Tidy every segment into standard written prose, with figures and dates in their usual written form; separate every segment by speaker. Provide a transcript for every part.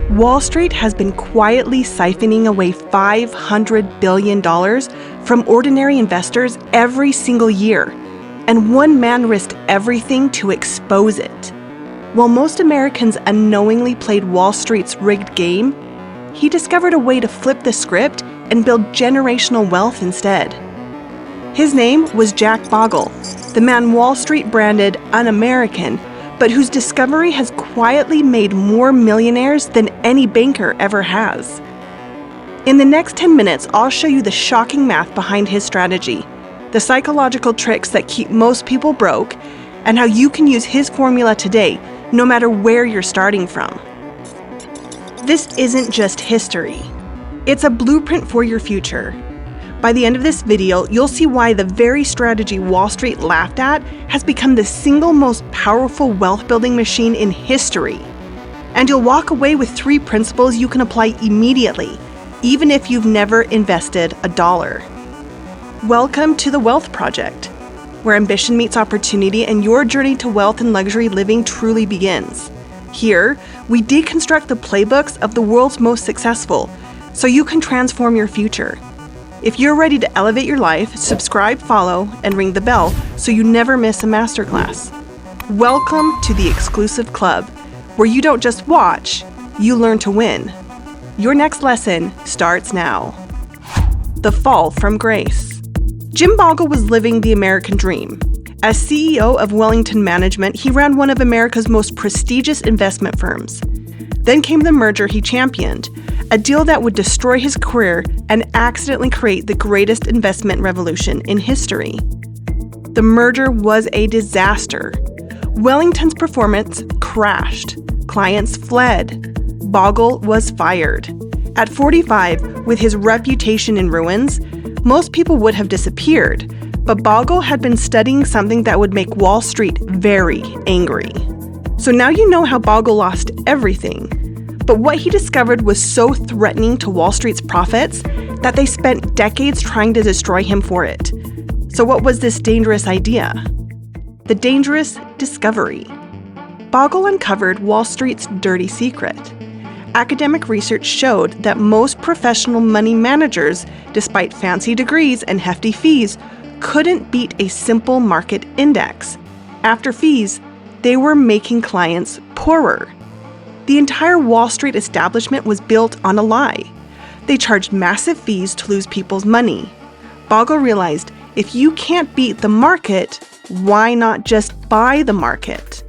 Speaker 1: Wall Street has been quietly siphoning away $500 billion from ordinary investors every single year, and one man risked everything to expose it. While most Americans unknowingly played Wall Street's rigged game, he discovered a way to flip the script and build generational wealth instead. His name was Jack Bogle, the man Wall Street branded un-American, but whose discovery has quietly made more millionaires than any banker ever has. In the next 10 minutes, I'll show you the shocking math behind his strategy, the psychological tricks that keep most people broke, and how you can use his formula today, no matter where you're starting from. This isn't just history. It's a blueprint for your future. By the end of this video, you'll see why the very strategy Wall Street laughed at has become the single most powerful wealth-building machine in history. And you'll walk away with 3 principles you can apply immediately, even if you've never invested a dollar. Welcome to the Wealth Project, where ambition meets opportunity and your journey to wealth and luxury living truly begins. Here, we deconstruct the playbooks of the world's most successful, so you can transform your future. If you're ready to elevate your life, subscribe, follow, and ring the bell so you never miss a masterclass. Welcome to the exclusive club, where you don't just watch, you learn to win. Your next lesson starts now. The fall from grace. Jim Bogle was living the American dream. As CEO of Wellington Management, he ran one of America's most prestigious investment firms. Then came the merger he championed, a deal that would destroy his career and accidentally create the greatest investment revolution in history. The merger was a disaster. Wellington's performance crashed. Clients fled. Bogle was fired. At 45, with his reputation in ruins, most people would have disappeared, but Bogle had been studying something that would make Wall Street very angry. So now you know how Bogle lost everything. But what he discovered was so threatening to Wall Street's profits that they spent decades trying to destroy him for it. So what was this dangerous idea? The dangerous discovery. Bogle uncovered Wall Street's dirty secret. Academic research showed that most professional money managers, despite fancy degrees and hefty fees, couldn't beat a simple market index. After fees, they were making clients poorer. The entire Wall Street establishment was built on a lie. They charged massive fees to lose people's money. Bogle realized if you can't beat the market, why not just buy the market?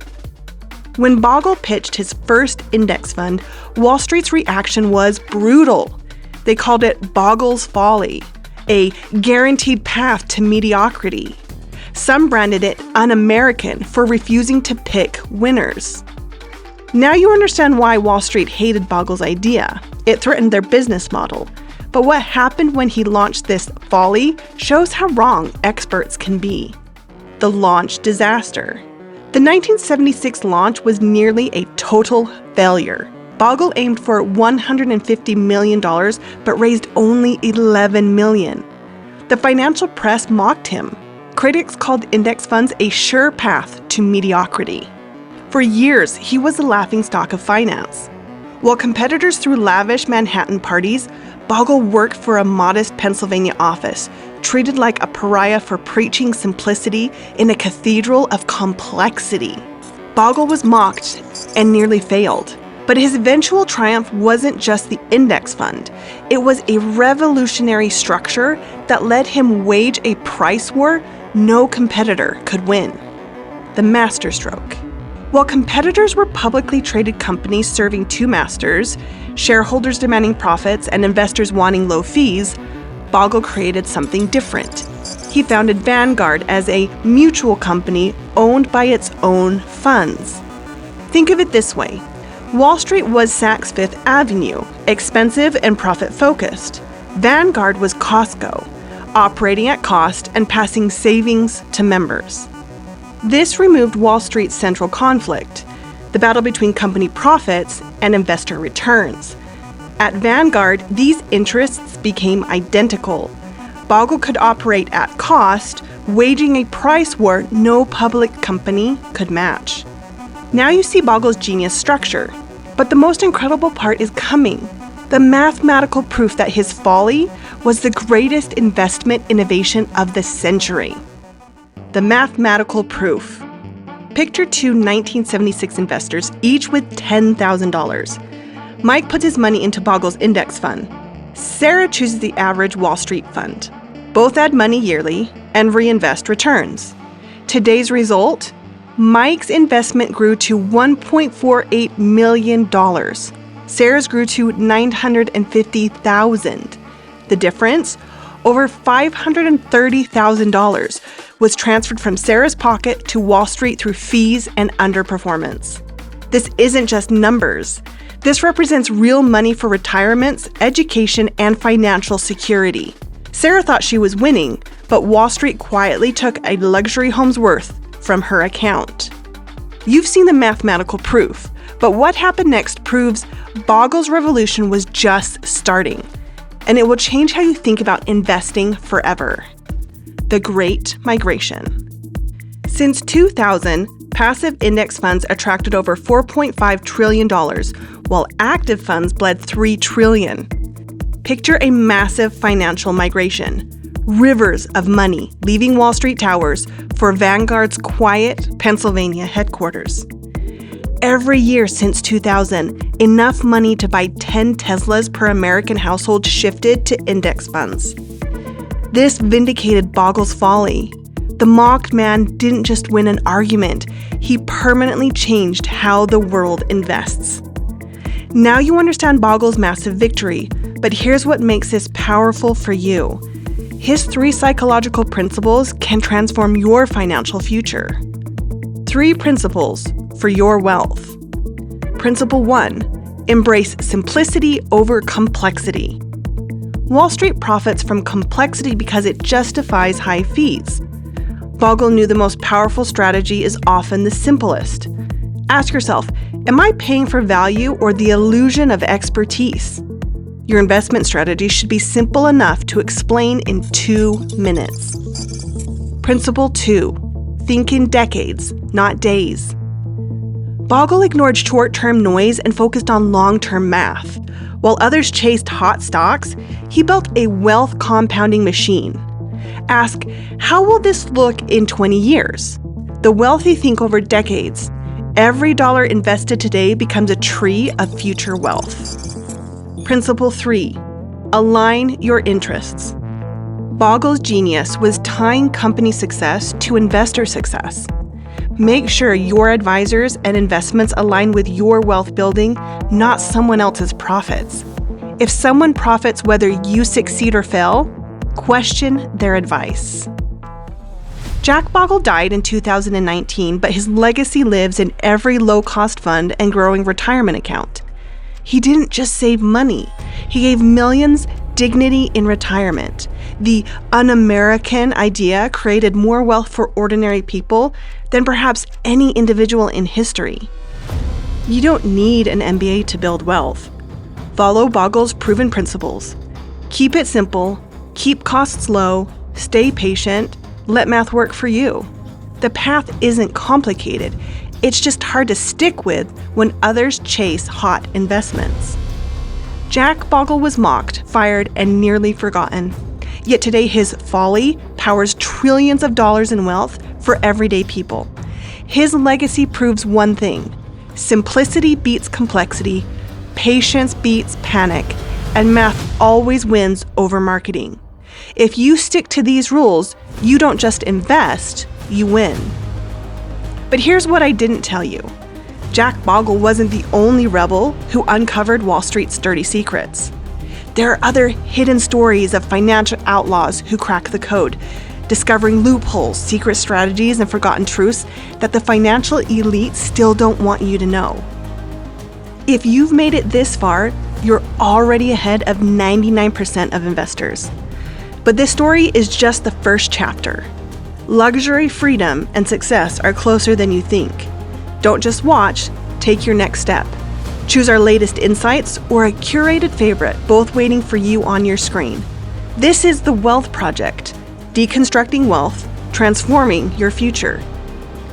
Speaker 1: When Bogle pitched his first index fund, Wall Street's reaction was brutal. They called it Bogle's folly, a guaranteed path to mediocrity. Some branded it un-American for refusing to pick winners. Now you understand why Wall Street hated Bogle's idea. It threatened their business model. But what happened when he launched this folly shows how wrong experts can be. The launch disaster. The 1976 launch was nearly a total failure. Bogle aimed for $150 million, but raised only $11 million. The financial press mocked him. Critics called index funds a sure path to mediocrity. For years, he was the laughingstock of finance. While competitors threw lavish Manhattan parties, Bogle worked for a modest Pennsylvania office, treated like a pariah for preaching simplicity in a cathedral of complexity. Bogle was mocked and nearly failed. But his eventual triumph wasn't just the index fund. It was a revolutionary structure that let him wage a price war no competitor could win. The masterstroke. While competitors were publicly traded companies serving 2 masters, shareholders demanding profits and investors wanting low fees, Bogle created something different. He founded Vanguard as a mutual company owned by its own funds. Think of it this way. Wall Street was Saks Fifth Avenue, expensive and profit-focused. Vanguard was Costco, operating at cost and passing savings to members. This removed Wall Street's central conflict, the battle between company profits and investor returns. At Vanguard, these interests became identical. Bogle could operate at cost, waging a price war no public company could match. Now you see Bogle's genius structure. But the most incredible part is coming. The mathematical proof that his folly was the greatest investment innovation of the century. The mathematical proof. Picture two 1976 investors, each with $10,000. Mike puts his money into Bogle's index fund. Sarah chooses the average Wall Street fund. Both add money yearly and reinvest returns. Today's result? Mike's investment grew to $1.48 million. Sarah's grew to $950,000. The difference? Over $530,000 was transferred from Sarah's pocket to Wall Street through fees and underperformance. This isn't just numbers. This represents real money for retirements, education, and financial security. Sarah thought she was winning, but Wall Street quietly took a luxury home's worth from her account. You've seen the mathematical proof, but what happened next proves Bogle's revolution was just starting, and it will change how you think about investing forever. The Great Migration. Since 2000, passive index funds attracted over $4.5 trillion, while active funds bled $3 trillion. Picture a massive financial migration. Rivers of money leaving Wall Street towers for Vanguard's quiet Pennsylvania headquarters. Every year since 2000, enough money to buy 10 Teslas per American household shifted to index funds. This vindicated Bogle's folly. The mocked man didn't just win an argument, he permanently changed how the world invests. Now you understand Bogle's massive victory, but here's what makes this powerful for you. His 3 psychological principles can transform your financial future. 3 principles for your wealth. Principle 1, embrace simplicity over complexity. Wall Street profits from complexity because it justifies high fees. Bogle knew the most powerful strategy is often the simplest. Ask yourself, am I paying for value or the illusion of expertise? Your investment strategy should be simple enough to explain in 2 minutes. Principle 2, think in decades, not days. Bogle ignored short-term noise and focused on long-term math. While others chased hot stocks, he built a wealth compounding machine. Ask, how will this look in 20 years? The wealthy think over decades. Every dollar invested today becomes a tree of future wealth. Principle 3, align your interests. Bogle's genius was tying company success to investor success. Make sure your advisors and investments align with your wealth building, not someone else's profits. If someone profits whether you succeed or fail, question their advice. Jack Bogle died in 2019, but his legacy lives in every low-cost fund and growing retirement account. He didn't just save money, he gave millions dignity in retirement. The un-American idea created more wealth for ordinary people than perhaps any individual in history. You don't need an MBA to build wealth. Follow Bogle's proven principles. Keep it simple, keep costs low, stay patient, let math work for you. The path isn't complicated. It's just hard to stick with when others chase hot investments. Jack Bogle was mocked, fired, and nearly forgotten. Yet today his folly powers trillions of dollars in wealth for everyday people. His legacy proves one thing: simplicity beats complexity, patience beats panic, and math always wins over marketing. If you stick to these rules, you don't just invest, you win. But here's what I didn't tell you. Jack Bogle wasn't the only rebel who uncovered Wall Street's dirty secrets. There are other hidden stories of financial outlaws who crack the code, discovering loopholes, secret strategies, and forgotten truths that the financial elite still don't want you to know. If you've made it this far, you're already ahead of 99% of investors. But this story is just the first chapter. Luxury, freedom, and success are closer than you think. Don't just watch, take your next step. Choose our latest insights or a curated favorite, both waiting for you on your screen. This is The Wealth Project, deconstructing wealth, transforming your future.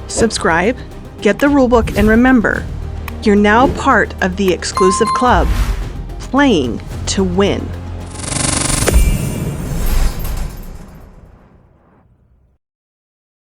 Speaker 1: Subscribe, get the rulebook, and remember, You're now part of the exclusive club, Playing to Win.